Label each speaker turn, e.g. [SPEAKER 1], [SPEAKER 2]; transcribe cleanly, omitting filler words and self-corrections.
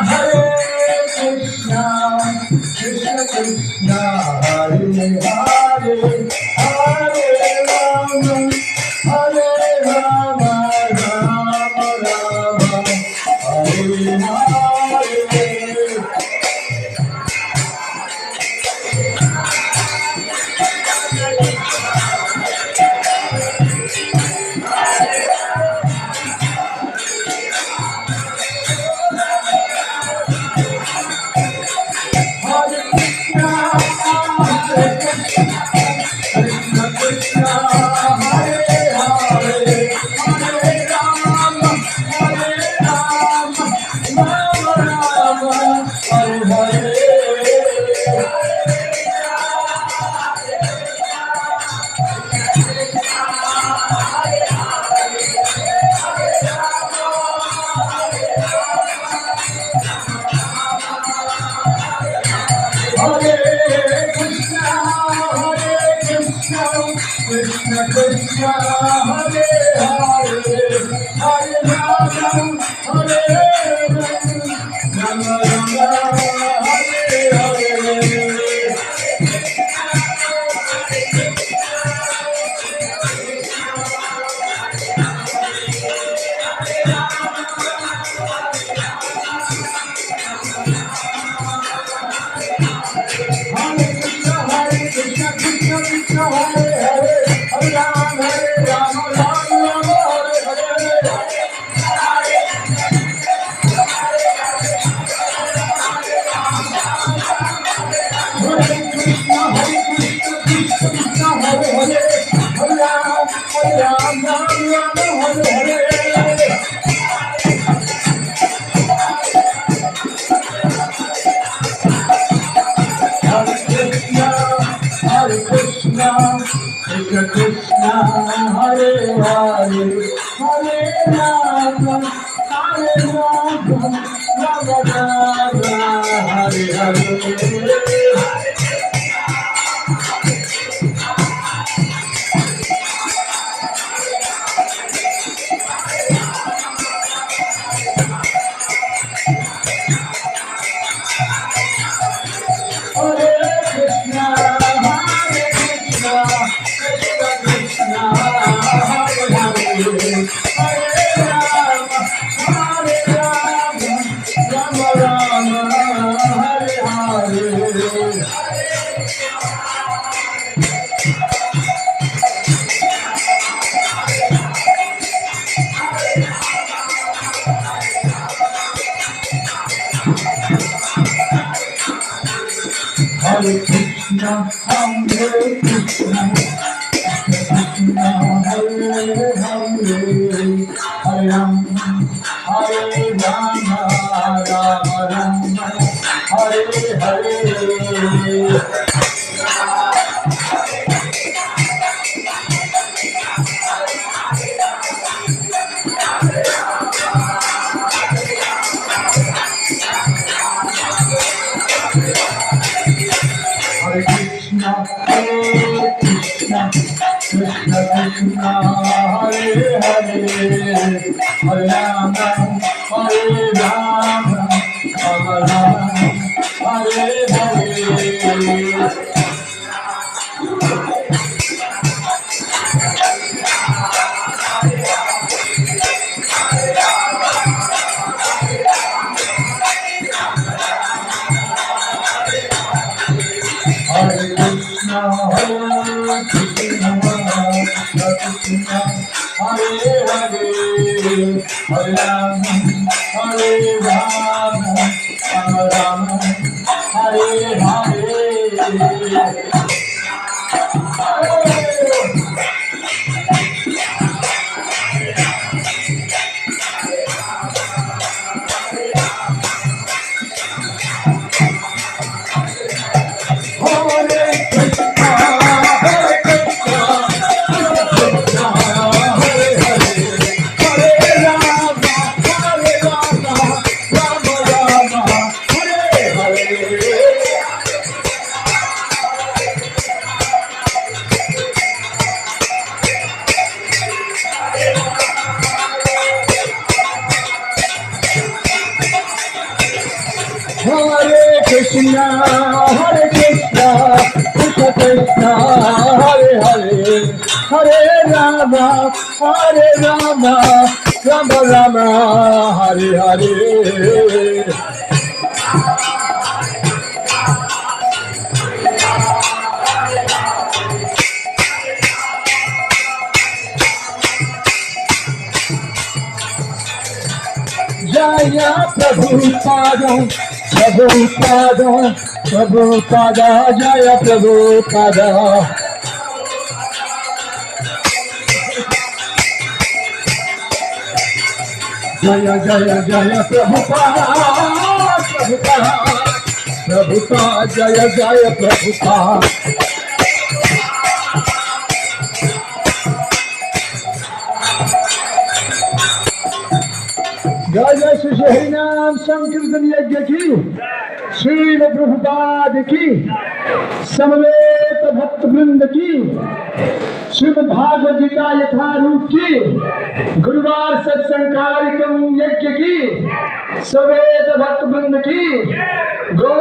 [SPEAKER 1] Hare Krishna, Krishna Krishna, Hare Hare, Hare Rama, Hare Rama, Rama Rama, Hare Hare. Krishna Krishna, Hare Hare, Hare Rama, Hare Rama, Rama Rama, Hare Hare. Krishna Krishna, Hare Hare, Hare Rama, Hare Rama, Rama Rama, Hare Hare. Hare Krishna, Hare Krishna, Krishna Hare Hare, Hare Rama, Hare Rama, Rama Rama, Hare Hare. Hare Krishna, Krishna Krishna, Hare Hare, Hare Rama, Hare Rama, Rama Rama, Hare Hare. Hare Krishna, Hare Krishna, Krishna Hare Hare, Hare Rama, Hare Rama, Rama Rama, Hare Hare. Hare Krishna, Krishna Krishna, Hare Hare, Hare Rama, Rama Rama, Hare Hare. Jaya Prabhupada, Prabhupada, Prabhupada, Jaya Prabhupada. Jaya Jaya Jaya Prabhupada, Prabhupada, Prabhupada, Jaya Jaya Prabhupada. जय जय श्री हरिनाम संकीर्तन यज्ञ की श्रील प्रभुपाद की समवेत भक्त वृंद की श्रीमद् भागवत गीता यथारूप की गुरुवार सत्संग कार्यक्रम यज्ञ की सवेत भक्त वृंद की गो